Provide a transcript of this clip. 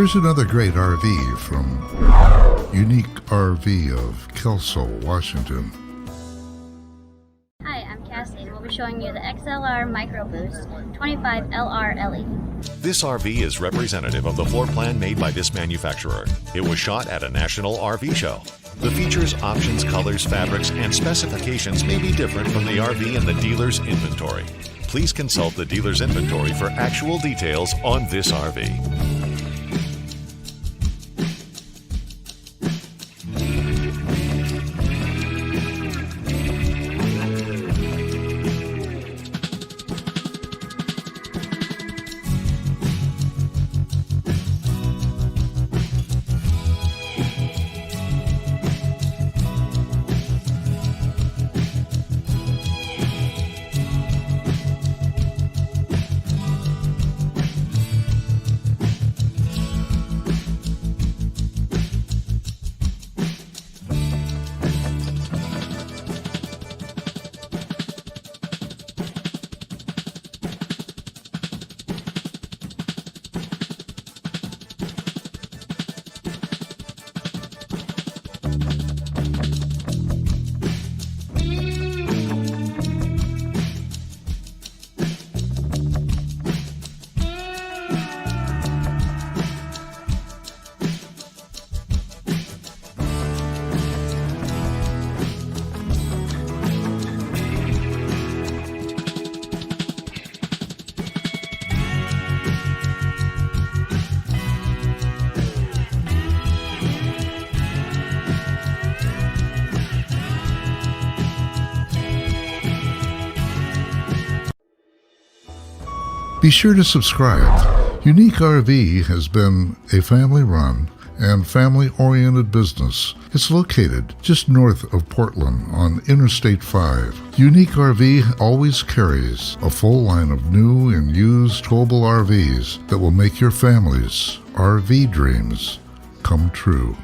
Here's another great RV from U-Neek RV of Kelso, Washington. Hi, I'm Cassie, and we'll be showing you the XLR Micro Boost 25LRLE. This RV is representative of the floor plan made by this manufacturer. It was shot at a national RV show. The features, options, colors, fabrics, and specifications may be different from the RV in the dealer's inventory. Please consult the dealer's inventory for actual details on this RV. Be sure to subscribe. U-Neek RV has been a family-run and family-oriented business. It's located just north of Portland on Interstate 5. U-Neek RV always carries a full line of new and used towable RVs that will make your family's RV dreams come true.